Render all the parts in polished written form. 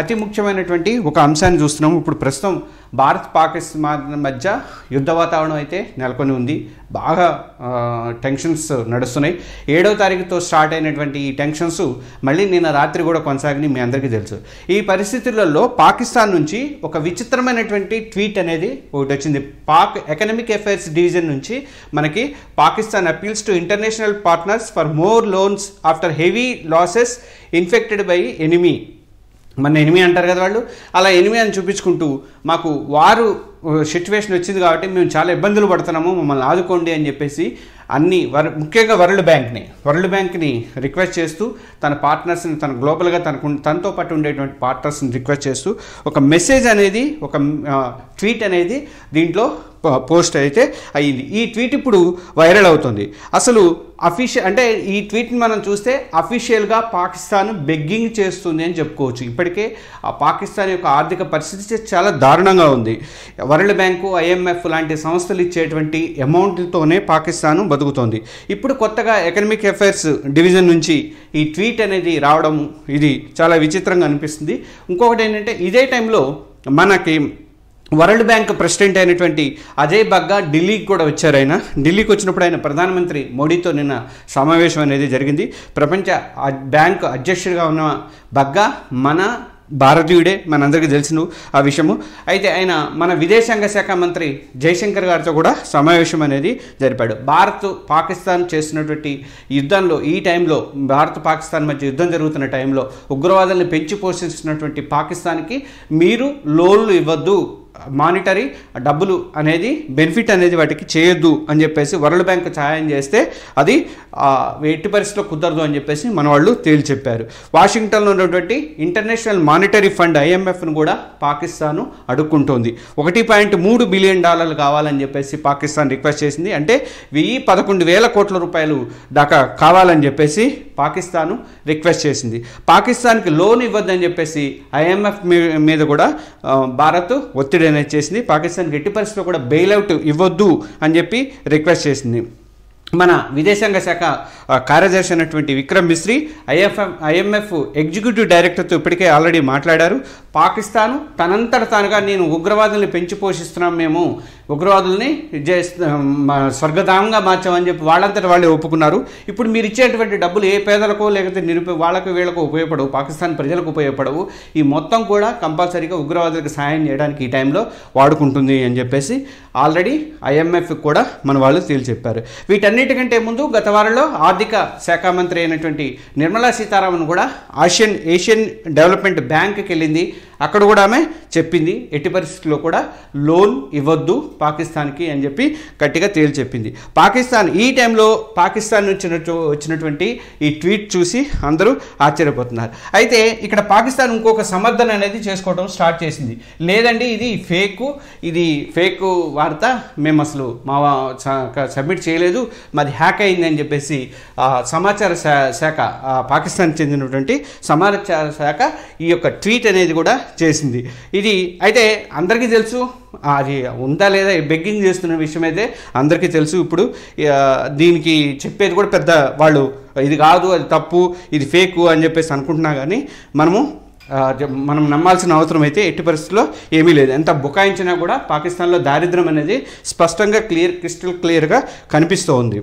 అతి ముఖ్యమైనటువంటి ఒక అంశాన్ని చూస్తున్నాము. ఇప్పుడు ప్రస్తుతం భారత్ పాకిస్తాన్ మధ్య యుద్ధ వాతావరణం అయితే నెలకొని ఉంది. బాగా టెన్షన్స్ నడుస్తున్నాయి. 7వ తారీఖుతో స్టార్ట్ అయినటువంటి ఈ టెన్షన్స్ మళ్ళీ నిన్న రాత్రి కూడా కొనసాగినాయి, మీ అందరికీ తెలుసు. ఈ పరిస్థితులలో పాకిస్తాన్ నుంచి ఒక విచిత్రమైనటువంటి ట్వీట్ అనేది ఒకటి వచ్చింది. పాక్ ఎకనామిక్ అఫైర్స్ డివిజన్ నుంచి మనకి Pakistan appeals to international partners for more loans after heavy losses infected by enemy. మన ఎనిమి అంటారు కదా వాళ్ళు, అలా ఎనిమి అని చూపించుకుంటూ మాకు వారు సిచ్యువేషన్ వచ్చింది కాబట్టి మేము చాలా ఇబ్బందులు పడుతున్నాము, మమ్మల్ని ఆదుకోండి అని చెప్పేసి ముఖ్యంగా వరల్డ్ బ్యాంక్ని రిక్వెస్ట్ చేస్తూ తన పార్ట్నర్స్ని తన గ్లోబల్గా తనతో పాటు ఉండేటువంటి పార్ట్నర్స్ని రిక్వెస్ట్ చేస్తూ ఒక మెసేజ్ అనేది ఒక ట్వీట్ అనేది దీంట్లో పోస్ట్ అయితే అయ్యింది. ఈ ట్వీట్ ఇప్పుడు వైరల్ అవుతుంది. అసలు అంటే ఈ ట్వీట్ని మనం చూస్తే అఫీషియల్గా పాకిస్తాన్ బెగ్గింగ్ చేస్తుంది అని చెప్పుకోవచ్చు. ఇప్పటికే ఆ పాకిస్తాన్ యొక్క ఆర్థిక పరిస్థితి చాలా దారుణంగా ఉంది. వరల్డ్ బ్యాంకు, IMF లాంటి సంస్థలు ఇచ్చేటువంటి అమౌంట్తోనే పాకిస్తాన్ బతుకుతోంది. ఇప్పుడు కొత్తగా ఎకనామిక్ అఫైర్స్ డివిజన్ నుంచి ఈ ట్వీట్ అనేది రావడం ఇది చాలా విచిత్రంగా అనిపిస్తుంది. ఇంకొకటి ఏంటంటే ఇదే టైంలో మనకి వరల్డ్ బ్యాంక్ ప్రెసిడెంట్ అయినటువంటి అజయ్ బగ్గా ఢిల్లీకి కూడా వచ్చారు. ఢిల్లీకి వచ్చినప్పుడు ఆయన ప్రధానమంత్రి మోడీతో నిన్న సమావేశం అనేది జరిగింది. ప్రపంచ బ్యాంక్ అధ్యక్షుడిగా ఉన్న బగ్గా మన భారతీయుడే, మనందరికీ తెలిసిన ఆ విషయము. అయితే ఆయన మన విదేశాంగ శాఖ మంత్రి జయశంకర్ గారితో కూడా సమావేశం అనేది జరిపాడు. భారత్ పాకిస్తాన్ చేస్తున్నటువంటి యుద్ధంలో ఈ టైంలో భారత్ పాకిస్తాన్ మధ్య యుద్ధం జరుగుతున్న టైంలో ఉగ్రవాదాలను పెంచి పోషిస్తున్నటువంటి పాకిస్తాన్కి మీరు లోన్లు ఇవ్వద్దు, మానిటరీ డబ్బులు అనేది బెనిఫిట్ అనేది వాటికి చేయొద్దు అని చెప్పేసి వరల్డ్ బ్యాంక్ సహాయం చేస్తే అది ఎట్టి పరిస్థితిలో కుదరదు అని చెప్పేసి మన వాళ్ళు తేల్చి చెప్పారు. వాషింగ్టన్లో ఉన్నటువంటి ఇంటర్నేషనల్ మానిటరీ ఫండ్ IMFను కూడా పాకిస్తాన్ అడుక్కుంటోంది. $1.3 బిలియన్ కావాలని చెప్పేసి పాకిస్తాన్ రిక్వెస్ట్ చేసింది. అంటే 11,000 కోట్ల రూపాయలు దాకా కావాలని చెప్పేసి పాకిస్తాన్ రిక్వెస్ట్ చేసింది. పాకిస్తాన్కి లోన్ ఇవ్వద్దని చెప్పేసి IMF మీద కూడా భారత్ ఒత్తిడి అనేది చేసింది. పాకిస్తాన్కి ఎట్టి పరిస్థితిలో కూడా బెయిల్అవుట్ ఇవ్వద్దు అని చెప్పి రిక్వెస్ట్ చేసింది. మన విదేశాంగ శాఖ కార్యదర్శి అయినటువంటి విక్రమ్ మిశ్రీ IMF ఎగ్జిక్యూటివ్ డైరెక్టర్తో ఇప్పటికే ఆల్రెడీ మాట్లాడారు. పాకిస్తాను తనంతట తానుగా నేను ఉగ్రవాదుల్ని పెంచి పోషిస్తున్నాం, మేము ఉగ్రవాదుల్ని స్వర్గధామంగా మార్చామని చెప్పి వాళ్ళంతట వాళ్ళే ఒప్పుకున్నారు. ఇప్పుడు మీరు ఇచ్చేటువంటి డబ్బులు ఏ పేదలకో లేకపోతే వాళ్ళకు వీళ్ళకు ఉపయోగపడవు, పాకిస్తాన్ ప్రజలకు ఉపయోగపడవు. ఈ మొత్తం కూడా కంపల్సరీగా ఉగ్రవాదులకు సహాయం చేయడానికి ఈ టైంలో వాడుకుంటుంది అని చెప్పేసి ఆల్రెడీ IMF కూడా మన వాళ్ళు తేల్చి చెప్పారు. వీటన్నిటికంటే ముందు గత వారంలో ఆర్థిక శాఖ మంత్రి అయినటువంటి నిర్మలా సీతారామన్ కూడా ఏషియన్ డెవలప్మెంట్ బ్యాంక్కి వెళ్ళింది. అక్కడ కూడా ఆమె చెప్పింది ఎట్టి పరిస్థితుల్లో కూడా లోన్ ఇవ్వద్దు పాకిస్తాన్కి అని చెప్పి గట్టిగా తేల్చి చెప్పింది. పాకిస్తాన్ ఈ టైంలో పాకిస్తాన్ వచ్చినటువంటి ఈ ట్వీట్ చూసి అందరూ ఆశ్చర్యపోతున్నారు. అయితే ఇక్కడ పాకిస్తాన్ ఇంకొక సమర్థన అనేది చేసుకోవడం స్టార్ట్ చేసింది. లేదండి ఇది ఫేక్ వార్త, మేము అసలు మా సబ్మిట్ చేయలేదు, మాది హ్యాక్ అయింది అని చెప్పేసి సమాచార శాఖ పాకిస్తాన్ చెందినటువంటి సమాచార శాఖ ఈ యొక్క ట్వీట్ అనేది కూడా చేసింది. ఇది అయితే అందరికీ తెలుసు, అది ఉందా లేదా బెగ్గింగ్ చేస్తున్న విషయం అయితే అందరికీ తెలుసు. ఇప్పుడు దీనికి చెప్పేది కూడా పెద్ద వాళ్ళు ఇది కాదు, అది తప్పు, ఇది ఫేక్ అని చెప్పేసి అనుకుంటున్నా కానీ మనం నమ్మాల్సిన అవసరం అయితే ఎట్టి పరిస్థితుల్లో ఏమీ లేదు. ఎంత బుకాయించినా కూడా పాకిస్తాన్లో దారిద్ర్యం అనేది స్పష్టంగా క్రిస్టల్ క్లియర్గా కనిపిస్తూ ఉంది.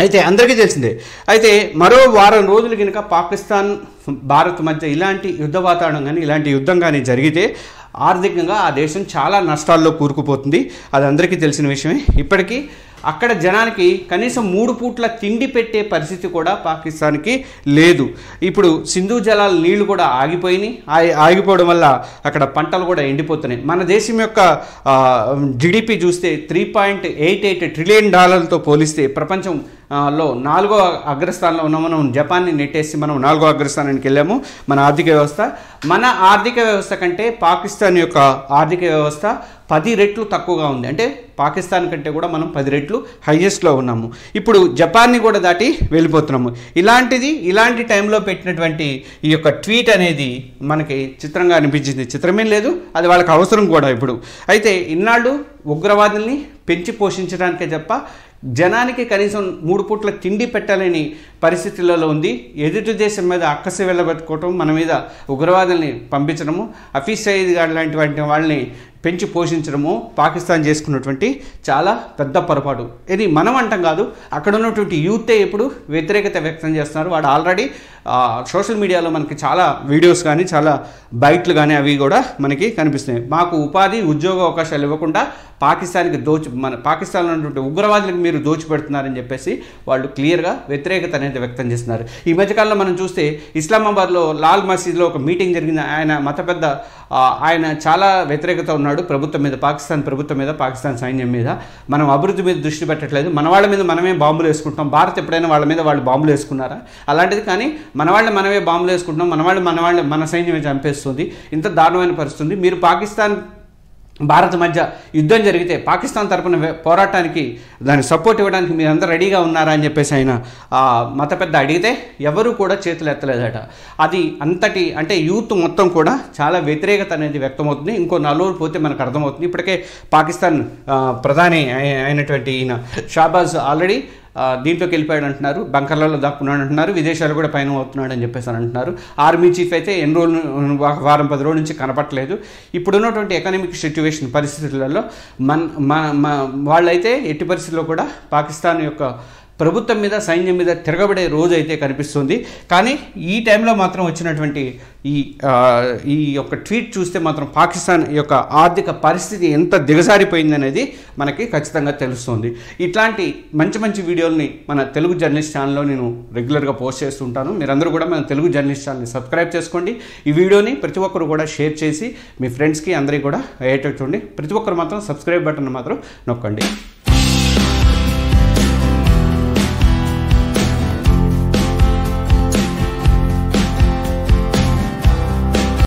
అయితే అందరికీ తెలిసిందే. అయితే మరో వారం రోజులు కనుక పాకిస్తాన్ భారత్ మధ్య ఇలాంటి యుద్ధ వాతావరణం కానీ ఇలాంటి యుద్ధం కానీ జరిగితే ఆర్థికంగా ఆ దేశం చాలా నష్టాల్లో కూరుకుపోతుంది. అది అందరికీ తెలిసిన విషయమే. ఇప్పటికీ అక్కడ జనానికి కనీసం 3 పూట్ల తిండి పెట్టే పరిస్థితి కూడా పాకిస్తాన్కి లేదు. ఇప్పుడు సింధు జలాల నీళ్లు కూడా ఆగిపోవడం వల్ల అక్కడ పంటలు కూడా ఎండిపోతున్నాయి. మన దేశం యొక్క GDP చూస్తే $3.88 ట్రిలియన్ పోలిస్తే ప్రపంచంలో 4వ అగ్రస్థానంలో ఉన్నాం. మనం జపాన్ని నెట్టేసి మనం 4వ అగ్రస్థానానికి వెళ్ళాము. మన ఆర్థిక వ్యవస్థ కంటే పాకిస్తాన్ యొక్క ఆర్థిక వ్యవస్థ 10 రెట్లు తక్కువగా ఉంది. అంటే పాకిస్తాన్ కంటే కూడా మనం 10 రెట్లు హైయెస్ట్లో ఉన్నాము. ఇప్పుడు జపాన్ని కూడా దాటి వెళ్ళిపోతున్నాము. ఇలాంటి టైంలో పెట్టినటువంటి ఈ యొక్క ట్వీట్ అనేది మనకి చిత్రంగా అనిపించింది. చిత్రమేం లేదు, అది వాళ్ళకి అవసరం కూడా ఇప్పుడు. అయితే ఇన్నాళ్ళు ఉగ్రవాదుల్ని పెంచి పోషించడానికే తప్ప జనానికి కనీసం 3 పూట్ల తిండి పెట్టాలని పరిస్థితులలో ఉంది. ఎదుటి దేశం మీద అక్కసి వెళ్ళబెట్టుకోవటం, మన మీద ఉగ్రవాదుల్ని పంపించడము, హఫీజ్ సయీద్ గారు లాంటి వాళ్ళని పెంచి పోషించడము పాకిస్తాన్ చేసుకున్నటువంటి చాలా పెద్ద పొరపాటు. ఇది మనం అంటాం కాదు, అక్కడ ఉన్నటువంటి యూతే ఇప్పుడు వ్యతిరేకత వ్యక్తం చేస్తున్నారు. వాడు ఆల్రెడీ సోషల్ మీడియాలో మనకి చాలా వీడియోస్ కానీ చాలా బైట్లు కానీ అవి కూడా మనకి కనిపిస్తున్నాయి. మాకు ఉపాధి ఉద్యోగ అవకాశాలు ఇవ్వకుండా పాకిస్తాన్కి మన పాకిస్తాన్లో ఉన్నటువంటి ఉగ్రవాదులకు మీరు దోచిపెడుతున్నారని చెప్పేసి వాళ్ళు క్లియర్గా వ్యతిరేకత అనేది వ్యక్తం చేస్తున్నారు. ఈ మధ్యకాలంలో మనం చూస్తే ఇస్లామాబాద్లో లాల్ మసీద్లో ఒక మీటింగ్ జరిగింది. ఆయన మత పెద్ద ఆయన చాలా వ్యతిరేకత ఉన్నాడు ప్రభుత్వం మీద, పాకిస్తాన్ ప్రభుత్వం మీద, పాకిస్తాన్ సైన్యం మీద. మనం అభివృద్ధి మీద దృష్టి పెట్టట్లేదు, మన వాళ్ళ మీద మనమే బాంబులు వేసుకుంటాం. భారత్ ఎప్పుడైనా వాళ్ళ మీద వాళ్ళు బాంబులు వేసుకున్నారా? అలాంటిది. కానీ మన వాళ్ళు మనమే బాంబులు వేసుకుంటున్నాం, మన సైన్యమే చంపేస్తుంది. ఇంత దారుణమైన పరిస్థితి. మీరు పాకిస్తాన్ భారత్ మధ్య యుద్ధం జరిగితే పాకిస్తాన్ తరపున పోరాటానికి దానికి సపోర్ట్ ఇవ్వడానికి మీరందరూ రెడీగా ఉన్నారా అని చెప్పేసి ఆయన మత పెద్ద అడిగితే ఎవరు కూడా చేతులు ఎత్తలేదట. అది అంతటి అంటే యూత్ మొత్తం కూడా చాలా వ్యతిరేకత అనేది వ్యక్తమవుతుంది. ఇంకో 4 రోజులు పోతే మనకు అర్థమవుతుంది. ఇప్పటికే పాకిస్తాన్ ప్రధాని అయినటువంటి ఈయన షాబాజ్ ఆల్రెడీ దీంట్లోకి వెళ్ళిపోయాడు అంటున్నారు, బంకర్లలో దాక్కున్నాడు అంటున్నారు, విదేశాలు కూడా పైన అవుతున్నాడు అని చెప్పేసి అంటున్నారు. ఆర్మీ చీఫ్ అయితే ఎన్ని రోజులు, వారం 10 రోజుల నుంచి కనపట్లేదు. ఇప్పుడున్నటువంటి ఎకనామిక్ సిచ్యువేషన్ పరిస్థితులలో వాళ్ళైతే ఎట్టి పరిస్థితుల్లో కూడా పాకిస్తాన్ యొక్క ప్రభుత్వం మీద, సైన్యం మీద తిరగబడే రోజు అయితే కనిపిస్తుంది. కానీ ఈ టైంలో మాత్రం వచ్చినటువంటి ఈ యొక్క ట్వీట్ చూస్తే మాత్రం పాకిస్తాన్ యొక్క ఆర్థిక పరిస్థితి ఎంత దిగజారిపోయింది అనేది మనకి ఖచ్చితంగా తెలుస్తుంది. ఇట్లాంటి మంచి మంచి వీడియోల్ని మన తెలుగు జర్నలిస్ట్ ఛానల్లో నేను రెగ్యులర్గా పోస్ట్ చేస్తుంటాను. మీరందరూ కూడా మన తెలుగు జర్నలిస్ట్ ఛానల్ని సబ్స్క్రైబ్ చేసుకోండి. ఈ వీడియోని ప్రతి ఒక్కరు కూడా షేర్ చేసి మీ ఫ్రెండ్స్కి అందరికీ కూడా అయ్యేటట్టు చూడండి. ప్రతి ఒక్కరు మాత్రం సబ్స్క్రైబ్ బటన్ మాత్రం నొక్కండి.